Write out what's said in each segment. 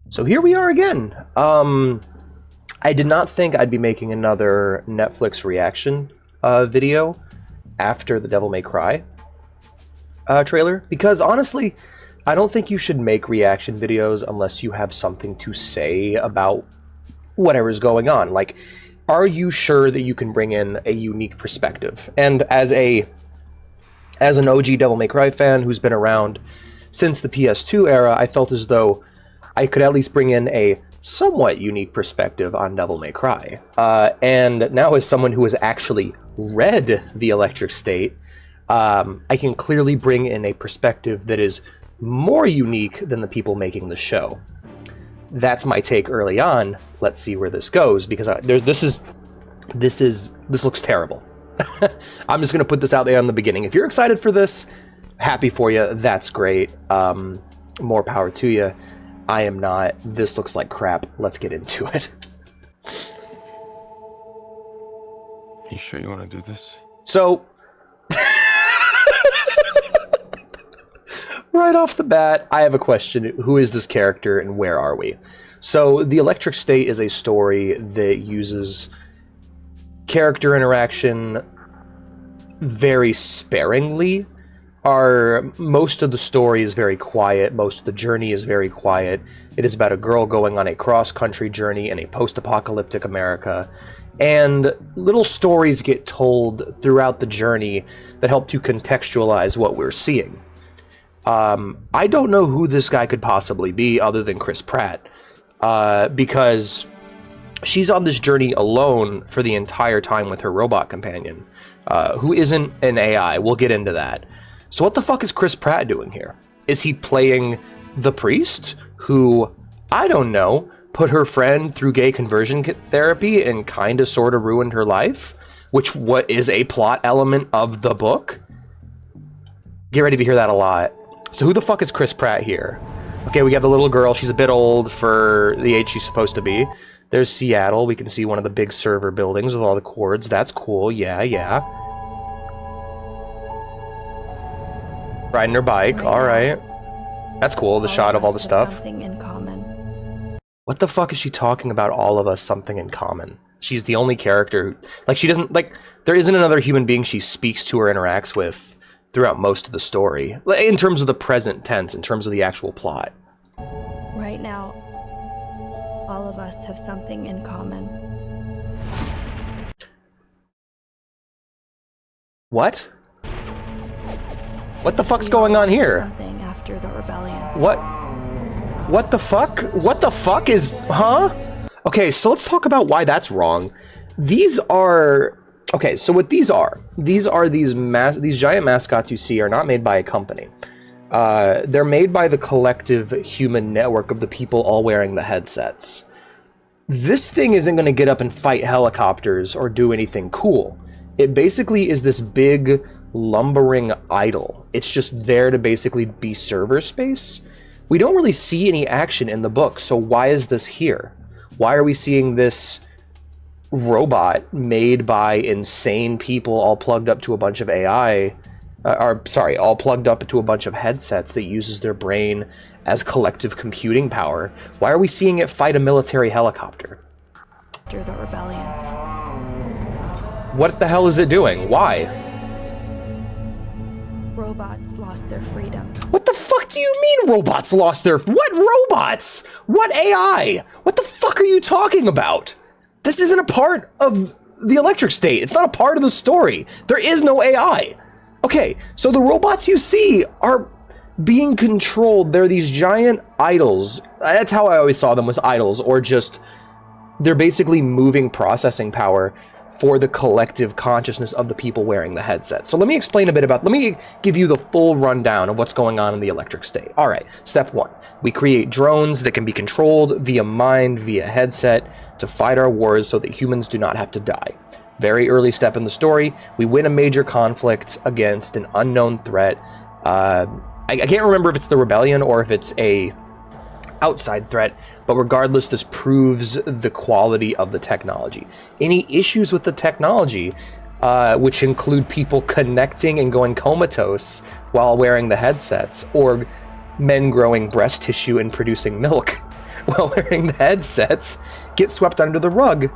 So here we are again. I did not think I'd be making another Netflix reaction video after the Devil May Cry trailer, because honestly, I don't think you should make reaction videos unless you have something to say about whatever's going on. Like, are you sure that you can bring in a unique perspective? And as an OG Devil May Cry fan who's been around since the PS2 era, I felt as though I could at least bring in a somewhat unique perspective on Devil May Cry. And now, as someone who has actually read The Electric State, I can clearly bring in a perspective that is more unique than the people making the show. That's my take early on. Let's see where this goes, because this looks terrible. I'm just gonna put this out there in the beginning. If you're excited for this, happy for you. That's great. More power to you. I am not. This looks like crap. Let's get into it. You sure you want to do this? So, right off the bat, I have a question. Who is this character and where are we? So, The Electric State is a story that uses character interaction very sparingly. Most of the story is very quiet. Most of the journey is very quiet. It is about a girl going on a cross-country journey in a post-apocalyptic America. And little stories get told throughout the journey that help to contextualize what we're seeing. I don't know who this guy could possibly be other than Chris Pratt, because she's on this journey alone for the entire time with her robot companion, who isn't an AI. We'll get into that. So what the fuck is Chris Pratt doing here? Is he playing the priest who, I don't know, put her friend through gay conversion therapy and kind of sort of ruined her life? What is a plot element of the book? Get ready to hear that a lot. So who the fuck is Chris Pratt here? Okay, we have the little girl. She's a bit old for the age she's supposed to be. There's Seattle. We can see one of the big server buildings with all the cords. That's cool. Yeah. Riding her bike. All right. That's cool. The shot of all the stuff. Something in common. What the fuck is she talking about? All of us something in common. She's the only character who, like, she doesn't, like, there isn't another human being she speaks to or interacts with throughout most of the story, in terms of the present tense, in terms of the actual plot. Right now, all of us have something in common. What? What the fuck's going on here? Something after the rebellion. What the fuck? What the fuck is, huh? Okay, so let's talk about why that's wrong. These are, okay, so what these giant mascots you see are not made by a company. They're made by the collective human network of the people all wearing the headsets. This thing isn't going to get up and fight helicopters or do anything cool. It basically is this big lumbering idol. It's just there to basically be server space. We don't really see any action in the book, so why is this here? Why are we seeing this robot made by insane people all plugged up to a bunch of all plugged up to a bunch of headsets that uses their brain as collective computing power? Why are we seeing it fight a military helicopter? After the rebellion. What the hell is it doing? Why? Robots lost their freedom. What the fuck do you mean robots lost their... What robots? What AI? What the fuck are you talking about? This isn't a part of the Electric State. It's not a part of the story. There is no AI. Okay, so the robots you see are being controlled. They're these giant idols. That's how I always saw them, was idols, or just... They're basically moving processing power for the collective consciousness of the people wearing the headset. So let me explain a bit about, let me give you the full rundown of what's going on in the Electric State. All right, step one, we create drones that can be controlled via mind, via headset, to fight our wars so that humans do not have to die. Very early step in the story, we win a major conflict against an unknown threat. I can't remember if it's the rebellion or if it's a outside threat, but regardless, this proves the quality of the technology. Any issues with the technology, which include people connecting and going comatose while wearing the headsets, or men growing breast tissue and producing milk, while wearing the headsets get swept under the rug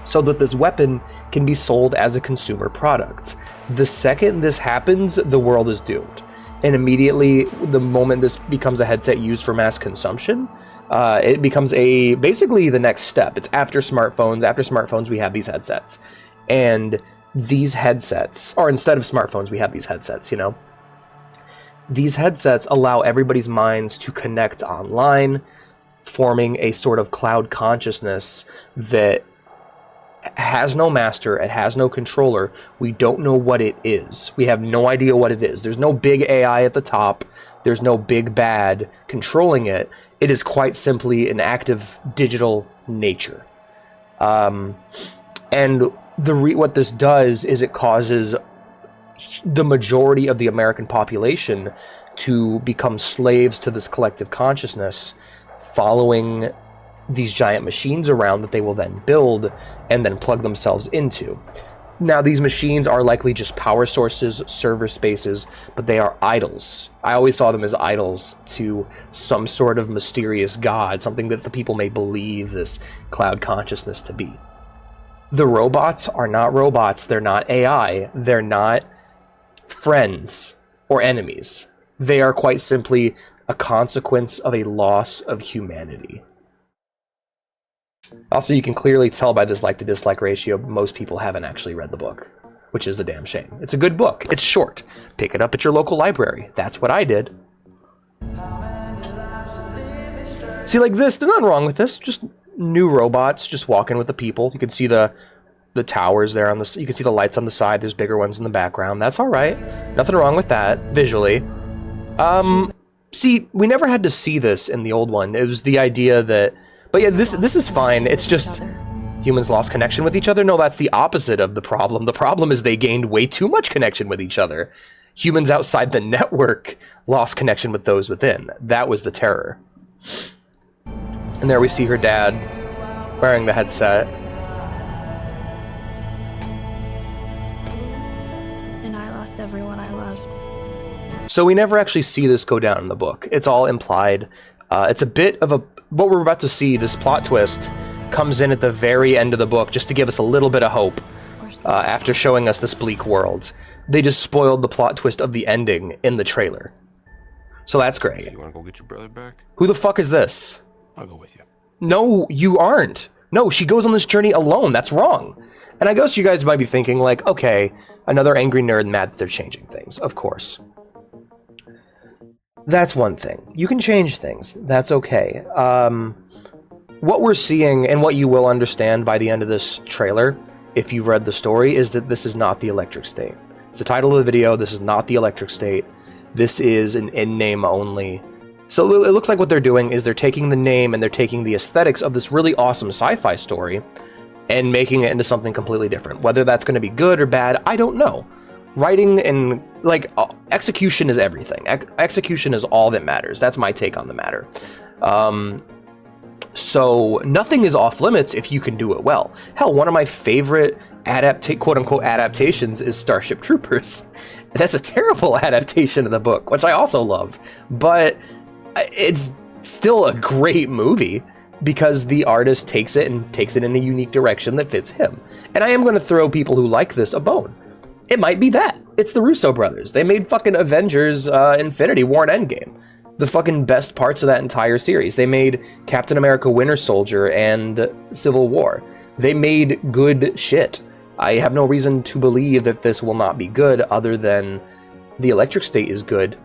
so that this weapon can be sold as a consumer product. The second this happens, the world is doomed. And immediately, the moment this becomes a headset used for mass consumption, it becomes basically the next step. It's after smartphones. After smartphones, we have these headsets. And these headsets, or instead of smartphones, we have these headsets, you know? These headsets allow everybody's minds to connect online, forming a sort of cloud consciousness that has no master, it has no controller. We don't know what it is. We have no idea what it is. There's no big AI at the top. There's no big bad controlling it. It is quite simply an active digital nature. And what this does is it causes the majority of the American population to become slaves to this collective consciousness, following these giant machines around that they will then build and then plug themselves into. Now, these machines are likely just power sources, server spaces, but they are idols. I always saw them as idols to some sort of mysterious god, something that the people may believe this cloud consciousness to be. The robots are not robots. They're not AI. They're not friends or enemies. They are quite simply a consequence of a loss of humanity. Also, you can clearly tell by this like to dislike ratio, most people haven't actually read the book, which is a damn shame. It's a good book. It's short. Pick it up at your local library. That's what I did. See, like this, there's nothing wrong with this. Just new robots just walking with the people. You can see the towers there on the. You can see the lights on the side. There's bigger ones in the background. That's all right. Nothing wrong with that visually. See, we never had to see this in the old one. It was the idea that. But yeah, this is fine. It's just humans lost connection with each other. No, that's the opposite of the problem. The problem is they gained way too much connection with each other. Humans outside the network lost connection with those within. That was the terror. And there we see her dad wearing the headset. And I lost everyone I loved. So we never actually see this go down in the book. It's all implied. It's a bit of a... What we're about to see, this plot twist, comes in at the very end of the book just to give us a little bit of hope after showing us this bleak world. They just spoiled the plot twist of the ending in the trailer. So that's great. You want to go get your brother back? Who the fuck is this? I'll go with you. No, you aren't. No, she goes on this journey alone. That's wrong. And I guess you guys might be thinking, like, okay, another angry nerd mad that they're changing things. Of course. That's one thing. You can change things. That's okay. What we're seeing, and what you will understand by the end of this trailer, if you've read the story, is that this is not the Electric State. It's the title of the video. This is not the Electric State. This is an in-name only. So it looks like what they're doing is they're taking the name and they're taking the aesthetics of this really awesome sci-fi story and making it into something completely different. Whether that's going to be good or bad, I don't know. Writing and, like, execution is everything. Execution is all that matters. That's my take on the matter. So nothing is off limits if you can do it well. Hell, one of my favorite quote-unquote adaptations is Starship Troopers. That's a terrible adaptation of the book, which I also love. But it's still a great movie because the artist takes it in a unique direction that fits him. And I am going to throw people who like this a bone. It might be that. It's the Russo brothers. They made fucking Avengers, Infinity War, and Endgame. The fucking best parts of that entire series. They made Captain America Winter Soldier and Civil War. They made good shit. I have no reason to believe that this will not be good other than the Electric State is good.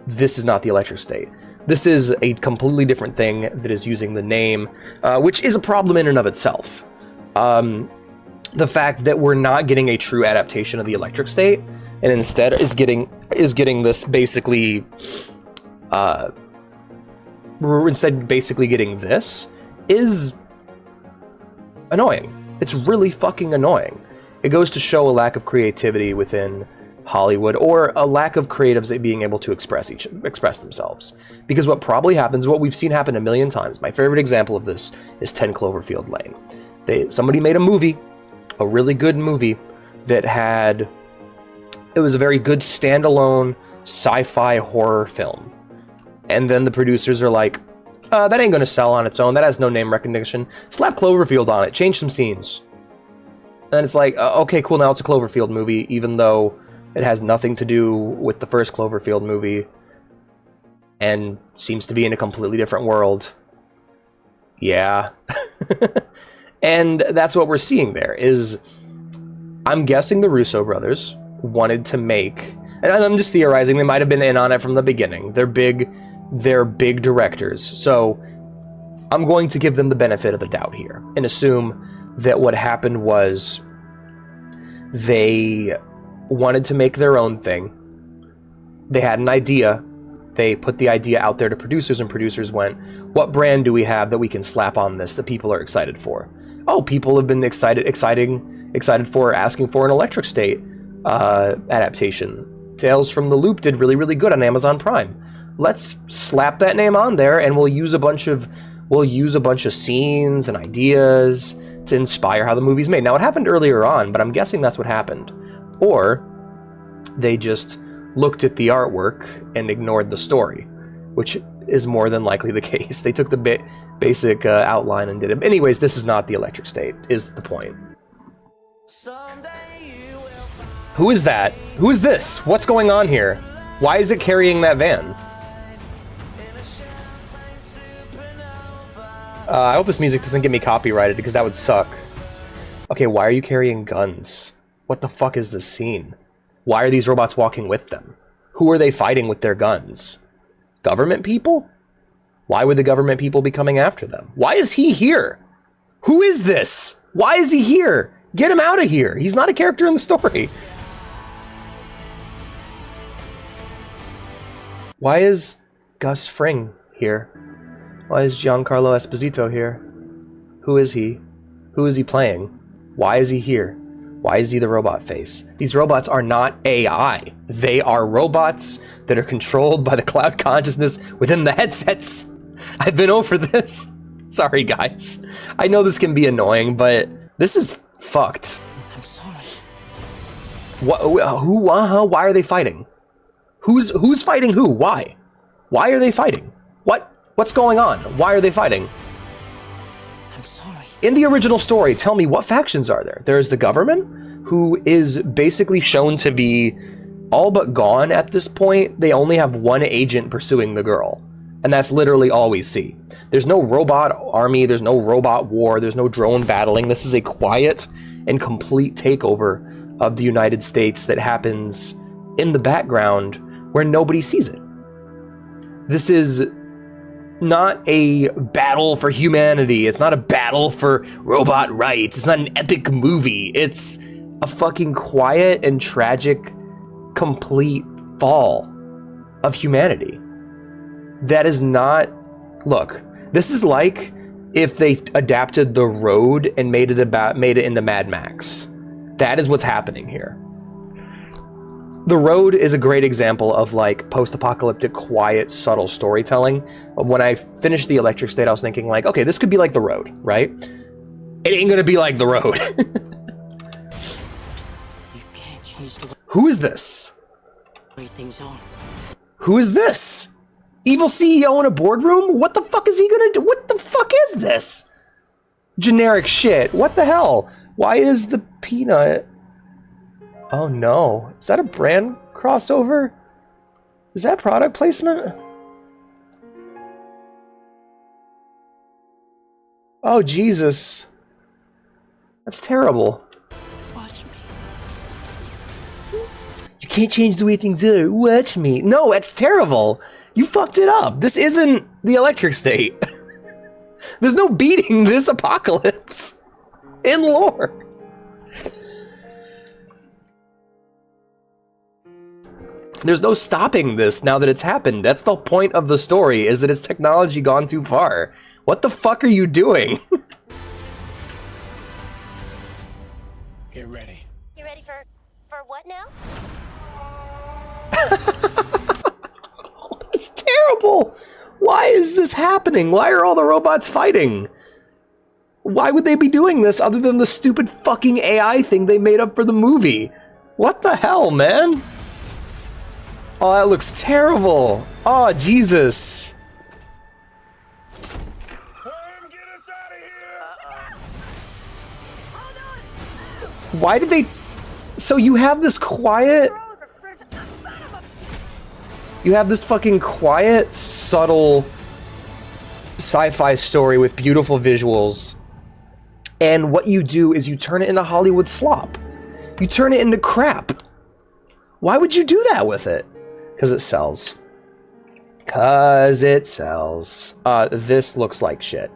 This is not the Electric State. This is a completely different thing that is using the name, which is a problem in and of itself. The fact that we're not getting a true adaptation of the Electric State, and instead is getting this basically, we're instead basically getting this, is annoying. It's really fucking annoying. It goes to show a lack of creativity within Hollywood, or a lack of creatives being able to express themselves. Because what probably happens, what we've seen happen a million times, my favorite example of this is 10 Cloverfield Lane. Somebody made a movie, a really good movie, that it was a very good standalone sci-fi horror film. And then the producers are like, That ain't gonna sell on its own. That has no name recognition. Slap Cloverfield on it. Change some scenes. And it's like, okay, cool, now it's a Cloverfield movie, even though it has nothing to do with the first Cloverfield movie. And seems to be in a completely different world. Yeah. And that's what we're seeing there, is... I'm guessing the Russo brothers wanted to make... And I'm just theorizing, they might have been in on it from the beginning. They're big directors. So, I'm going to give them the benefit of the doubt here. And assume that what happened was... they wanted to make their own thing. They had an idea. They put the idea out there to producers, and producers went, what brand do we have that we can slap on this that people are excited for? Oh, people have been excited for asking for an Electric State adaptation. Tales from the Loop did really, really good on Amazon Prime. Let's slap that name on there, and we'll use a bunch of scenes and ideas to inspire how the movie's made. Now, it happened earlier on, but I'm guessing that's what happened. Or they just looked at the artwork and ignored the story, which is more than likely the case. They took the basic outline and did it. Anyways, this is not the Electric State, is the point. Who is that? Who is this? What's going on here? Why is it carrying that van? I hope this music doesn't get me copyrighted, because that would suck. Okay, why are you carrying guns? What the fuck is this scene? Why are these robots walking with them? Who are they fighting with their guns? Government people? Why would the government people be coming after them? Why is he here? Who is this? Why is he here? Get him out of here. He's not a character in the story. Why is Gus Fring here? Why is Giancarlo Esposito here? Who is he? Who is he playing? Why is he here? Why is he the robot face? These robots are not AI. They are robots that are controlled by the cloud consciousness within the headsets. I've been over this. Sorry, guys. I know this can be annoying, but this is fucked. I'm sorry. Why are they fighting? Who's fighting who? Why? Why are they fighting? What's going on? Why are they fighting? I'm sorry. In the original story, tell me, what factions are there? There's the government, who is basically shown to be all but gone at this point. They only have one agent pursuing the girl. And that's literally all we see. There's no robot army, there's no robot war, there's no drone battling. This is a quiet and complete takeover of the United States that happens in the background where nobody sees it. This is not a battle for humanity. It's not a battle for robot rights. It's not an epic movie. It's a fucking quiet and tragic, complete fall of humanity. That is not... Look, this is like if they adapted The Road and made it into Mad Max. That is what's happening here. The Road is a great example of like post-apocalyptic, quiet, subtle storytelling. When I finished The Electric State, I was thinking like, okay, this could be like The Road, right? It ain't gonna be like The Road. You can't change the Who is this? way things are. Who is this? Evil CEO in a boardroom? What the fuck is he gonna do? What the fuck is this? Generic shit. What the hell? Why is the peanut... Oh no. Is that a brand crossover? Is that product placement? Oh Jesus. That's terrible. Watch me. You can't change the way things are. Watch me. No, that's terrible. You fucked it up. This isn't the Electric State. There's no beating this apocalypse in lore. There's no stopping this now that it's happened. That's the point of the story, is that it's technology gone too far. What the fuck are you doing? Get ready. You ready for what now? It's terrible. Why is this happening? Why are all the robots fighting? Why would they be doing this other than the stupid fucking AI thing they made up for the movie? What the hell, man? Oh, that looks terrible. Oh, Jesus. Why did they... So you have this quiet... You have this fucking quiet, subtle sci-fi story with beautiful visuals, and what you do is you turn it into Hollywood slop. You turn it into crap. Why would you do that with it? Because it sells. Because it sells. This looks like shit.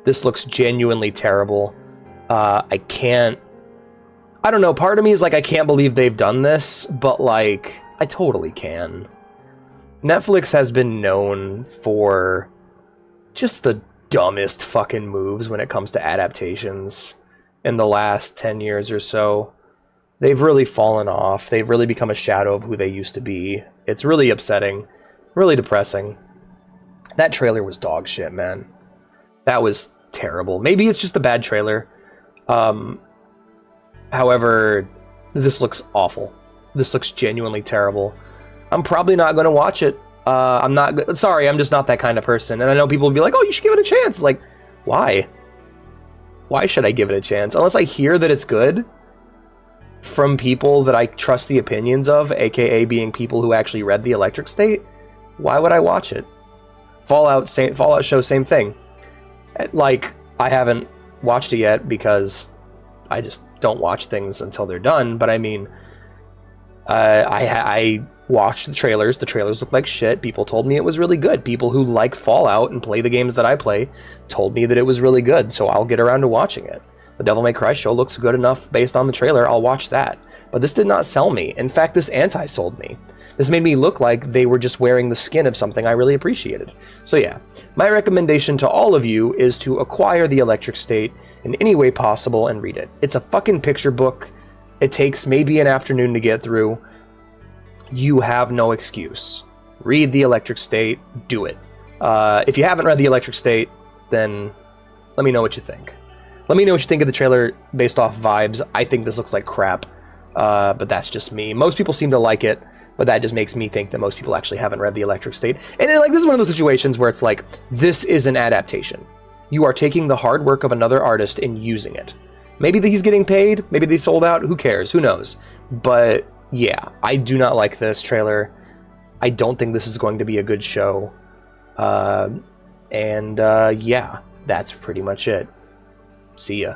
This looks genuinely terrible. I don't know, part of me is like, I can't believe they've done this, but like, I totally can. Netflix has been known for just the dumbest fucking moves when it comes to adaptations in the last 10 years or so. They've really fallen off. They've really become a shadow of who they used to be. It's really upsetting, really depressing. That trailer was dog shit, man. That was terrible. Maybe it's just a bad trailer. However, this looks awful. This looks genuinely terrible. I'm probably not going to watch it. Sorry, I'm just not that kind of person. And I know people will be like, oh, you should give it a chance. Like, why? Why should I give it a chance? Unless I hear that it's good from people that I trust the opinions of, aka being people who actually read The Electric State, why would I watch it? Fallout show, same thing. Like, I haven't watched it yet because I just don't watch things until they're done, but I mean, I watched the trailers. The trailers look like shit. People told me it was really good. People who like Fallout and play the games that I play told me that it was really good, so I'll get around to watching it. The Devil May Cry show looks good enough based on the trailer. I'll watch that. But this did not sell me. In fact, this anti-sold me. This made me look like they were just wearing the skin of something I really appreciated. So yeah, my recommendation to all of you is to acquire The Electric State in any way possible and read it. It's a fucking picture book. It takes maybe an afternoon to get through. You have no excuse. Read The Electric State. Do it. If you haven't read The Electric State, then let me know what you think. Let me know what you think of the trailer based off vibes. I think this looks like crap, but that's just me. Most people seem to like it, but that just makes me think that most people actually haven't read The Electric State. And then, like, this is one of those situations where it's like, this is an adaptation. You are taking the hard work of another artist and using it. Maybe he's getting paid, maybe they sold out, who cares, who knows? But yeah, I do not like this trailer. I don't think this is going to be a good show. Yeah, that's pretty much it. See ya.